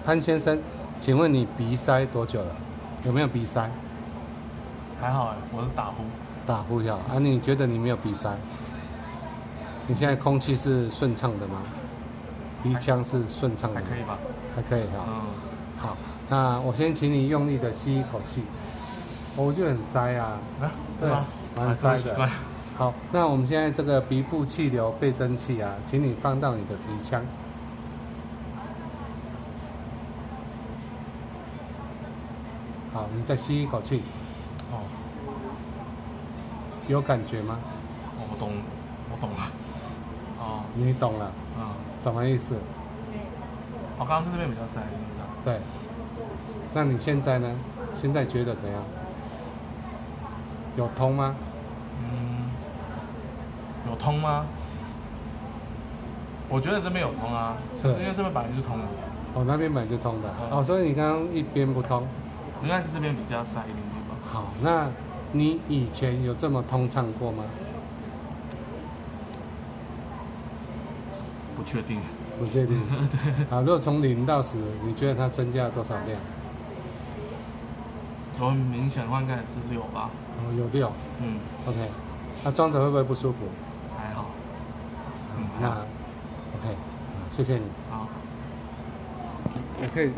潘先生，请问你鼻塞多久了？有没有鼻塞？还好哎，我是打呼。打呼呀？啊，你觉得你没有鼻塞？你现在空气是顺畅的吗？鼻腔是顺畅的吗？还可以吧？还可以哈。嗯，好，那我先请你用力的吸一口气。我觉得很塞啊。对吗？蛮塞的。习惯。好，那我们现在这个鼻部气流倍增器啊，请你放到你的鼻腔。好，你再吸一口气。哦，有感觉吗？我懂了。哦，你懂了。嗯，什么意思？我刚刚是这边比较塞，对不对？对。那你现在呢？现在觉得怎样？有通吗？嗯，有通吗？我觉得这边有通啊，是因为这边本来就是通的。哦，那边本来就通的。哦，所以你刚刚一边不通。应该是这边比较塞一点点吧。好，那你以前有这么通畅过吗？不确定。不确定。好，如果从0到10，你觉得它增加了多少量？我很明显的话应该是6吧。哦，有6。嗯 OK。那装着会不会不舒服？还好。那 OK。谢谢你。好。也可以。